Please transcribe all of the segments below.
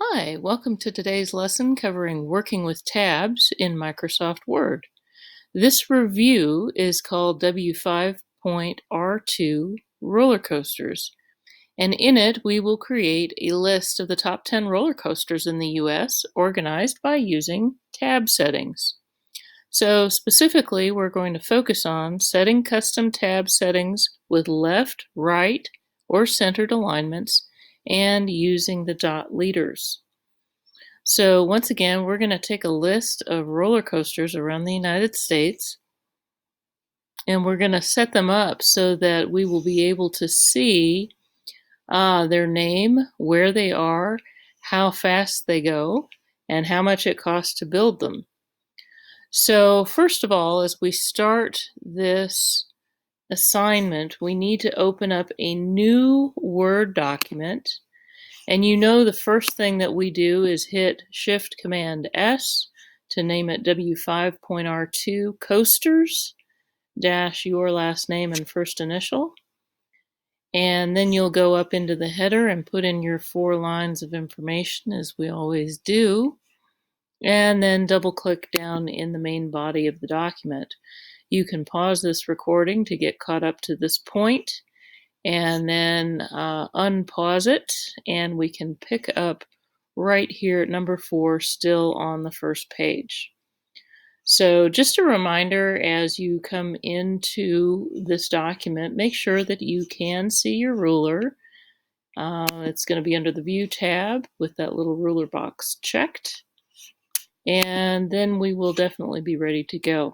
Hi, welcome to today's lesson covering working with tabs in Microsoft Word. This review is called W5.R2 Roller Coasters, and in it we will create a list of the top 10 roller coasters in the US organized by using tab settings. So specifically, we're going to focus on setting custom tab settings with left, right, or centered alignments and using the dot leaders. So once again, we're going to take a list of roller coasters around the United States, and we're going to set them up so that we will be able to see their name, where they are, how fast they go, and how much it costs to build them. So first of all, as we start this assignment, we need to open up a new Word document. And you know the first thing that we do is hit Shift Command S to name it W5.R2 Coasters dash your last name and first initial. And then you'll go up into the header and put in your 4 lines of information as we always do. And then double click down in the main body of the document. You can pause this recording to get caught up to this point, and then unpause it, and we can pick up right here at number 4, still on the first page. So just a reminder, as you come into this document, make sure that you can see your ruler. It's going to be under the View tab with that little ruler box checked, and then we will definitely be ready to go.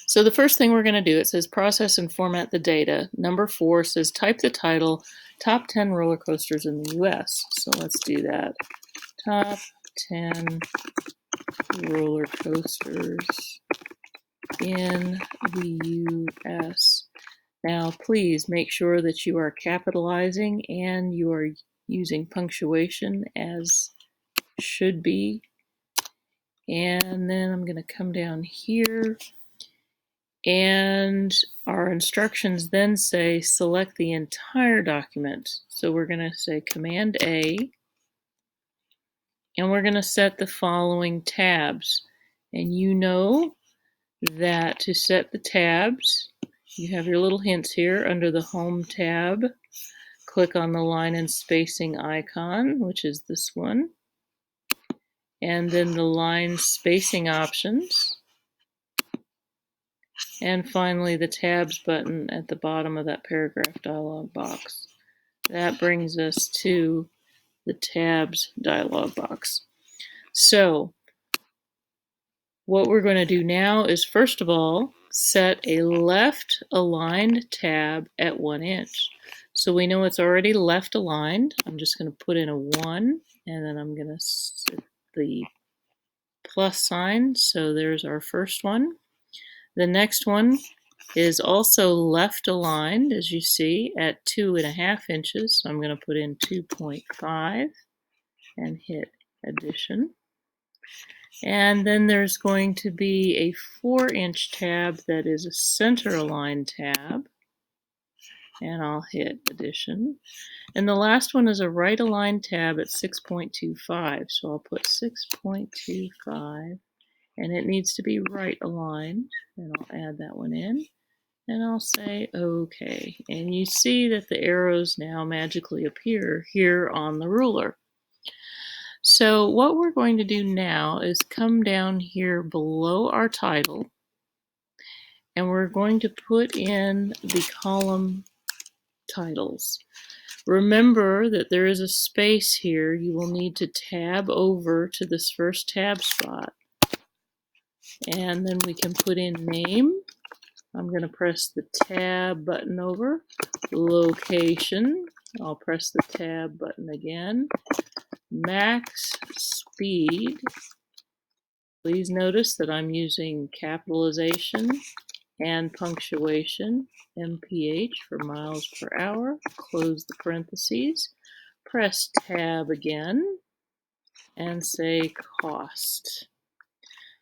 So the first thing we're going to do, it says process and format the data. Number 4 says type the title, top 10 roller coasters in the US. So let's do that. Top 10 roller coasters in the US. Now please make sure that you are capitalizing and you are using punctuation as should be. And then I'm going to come down here, and our instructions then say select the entire document. So we're going to say Command A, and we're going to set the following tabs. And you know that to set the tabs, you have your little hints here under the Home tab. Click on the line and spacing icon, which is this one, and then the line spacing options. And finally, the tabs button at the bottom of that paragraph dialog box. That brings us to the tabs dialog box. So what we're going to do now is, first of all, set a left aligned tab at 1 inch. So we know it's already left aligned. I'm just going to put in a 1, and then I'm going to set the plus sign. So there's our first one. The next one is also left aligned, as you see, at 2.5 inches. So I'm going to put in 2.5 and hit addition. And then there's going to be a 4-inch tab that is a center aligned tab, and I'll hit addition. And the last one is a right aligned tab at 6.25, so I'll put 6.25, and it needs to be right aligned, and I'll add that one in. And I'll say OK. And you see that the arrows now magically appear here on the ruler. So what we're going to do now is come down here below our title, and we're going to put in the column titles. Remember that there is a space here. You will need to tab over to this first tab spot, and then we can put in name. I'm going to press the tab button over. Location, I'll press the tab button again. Max speed. Please notice that I'm using capitalization and punctuation. MPH for miles per hour. Close the parentheses. Press tab again and say cost.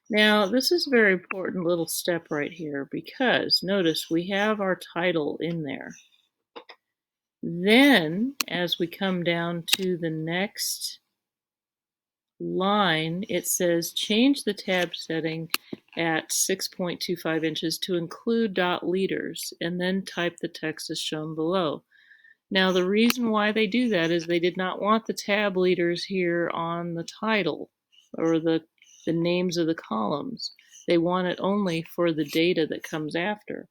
Now, this is a very important little step right here, because notice we have our title in there. Then, as we come down to the next line, it says change the tab setting at 6.25 inches to include dot leaders, and then type the text as shown below. Now, the reason why they do that is they did not want the tab leaders here on the title or the names of the columns. They want it only for the data that comes after.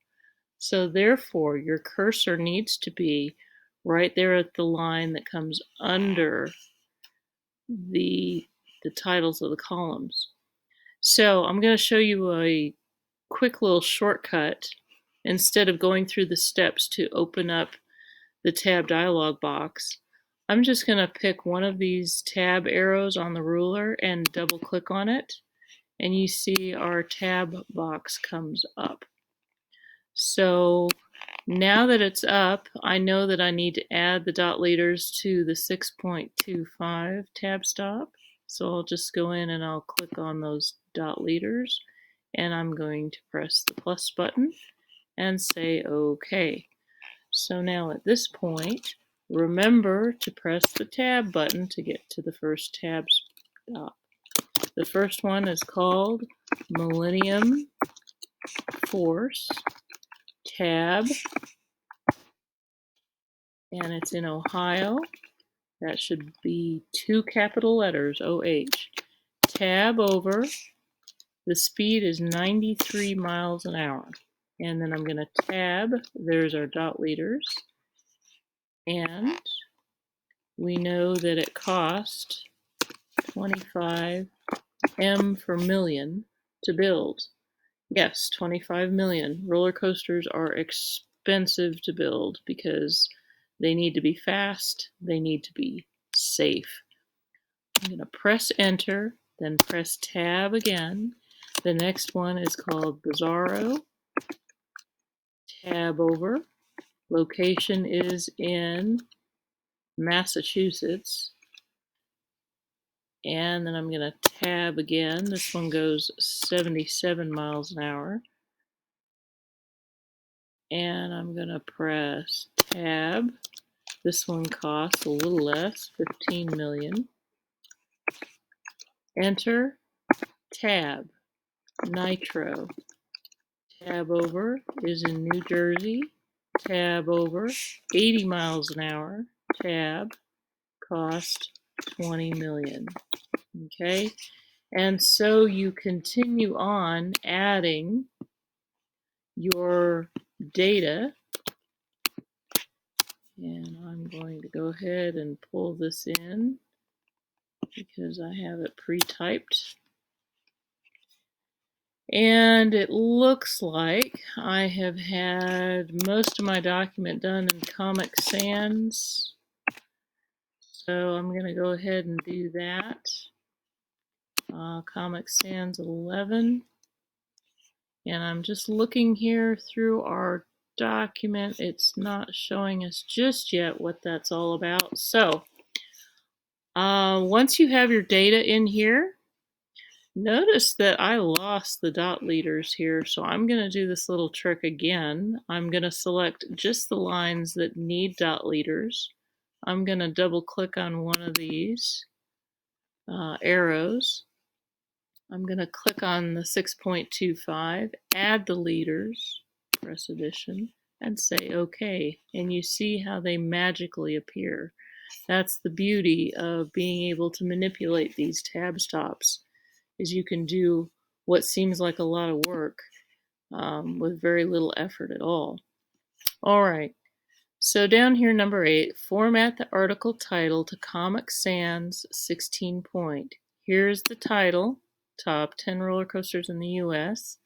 So therefore, your cursor needs to be right there at the line that comes under the titles of the columns. So I'm going to show you a quick little shortcut. Instead of going through the steps to open up the tab dialog box, I'm just going to pick one of these tab arrows on the ruler and double click on it, and you see our tab box comes up. So now that it's up, I know that I need to add the dot leaders to the 6.25 tab stop. So I'll just go in and I'll click on those dot leaders, and I'm going to press the plus button and say OK. So now at this point, remember to press the tab button to get to the first tab stop. The first one is called Millennium Force Tab, and it's in Ohio. That should be 2 capital letters, OH. Tab over, the speed is 93 miles an hour. And then I'm going to tab, there's our dot leaders. And we know that it cost 25 M for million to build. Yes, 25 million. Roller coasters are expensive to build because they need to be fast, they need to be safe. I'm going to press enter, then press tab again. The next one is called Bizarro. Tab over. Location is in Massachusetts. And then I'm going to tab again. This one goes 77 miles an hour. And I'm going to press tab. This one costs a little less, 15 million. Enter, tab, Nitro. Tab over is in New Jersey. Tab over, 80 miles an hour. Tab, cost 20 million. Okay, and so you continue on adding your data, and I'm going to go ahead and pull this in because I have it pre-typed. And it looks like I have had most of my document done in Comic Sans. So I'm going to go ahead and do that. Comic Sans 11. And I'm just looking here through our document. It's not showing us just yet what that's all about. So once you have your data in here, notice that I lost the dot leaders here. So I'm going to do this little trick again. I'm going to select just the lines that need dot leaders. I'm going to double click on one of these arrows. I'm going to click on the 6.25, add the leaders, press addition, and say OK. And you see how they magically appear. That's the beauty of being able to manipulate these tab stops, is you can do what seems like a lot of work with very little effort at all. All right. So down here, number 8, format the article title to Comic Sans 16 point. Here's the title, Top 10 Roller Coasters in the U.S.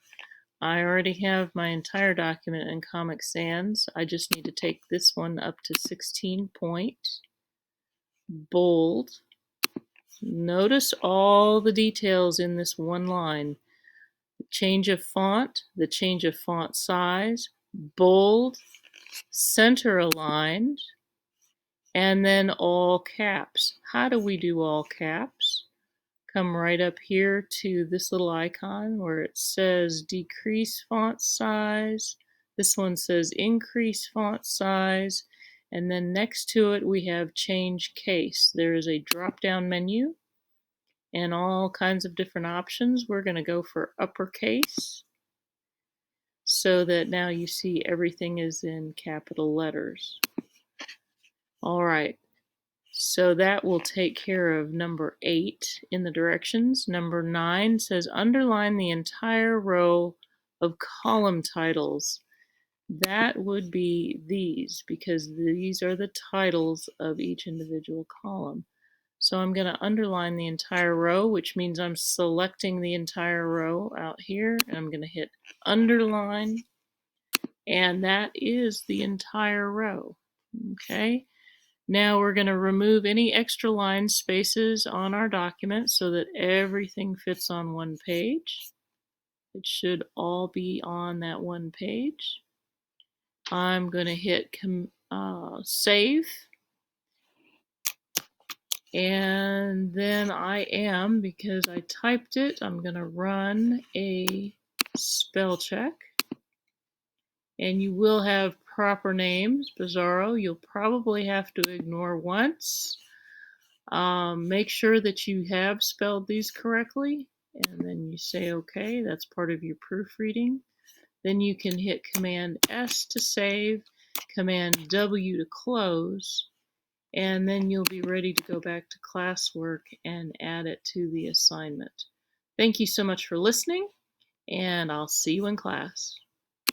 I already have my entire document in Comic Sans. I just need to take this one up to 16 point. Bold. Notice all the details in this one line. The change of font, the change of font size, bold, center aligned, and then all caps. How do we do all caps? Come right up here to this little icon where it says decrease font size. This one says increase font size. And then next to it we have change case. There is a drop down menu, and all kinds of different options. We're going to go for uppercase so that now you see everything is in capital letters. All right, so that will take care of number 8 in the directions. Number 9 says underline the entire row of column titles. That would be these, because these are the titles of each individual column. So I'm going to underline the entire row, which means I'm selecting the entire row out here, and I'm going to hit underline, and that is the entire row. Okay, now we're going to remove any extra line spaces on our document so that everything fits on one page. It should all be on that one page. I'm going to hit save, and then because I typed it, I'm going to run a spell check, and you will have proper names. Bizarro, you'll probably have to ignore once. Make sure that you have spelled these correctly, and then you say OK. That's part of your proofreading. Then you can hit Command S to save, Command W to close, and then you'll be ready to go back to classwork and add it to the assignment. Thank you so much for listening, and I'll see you in class.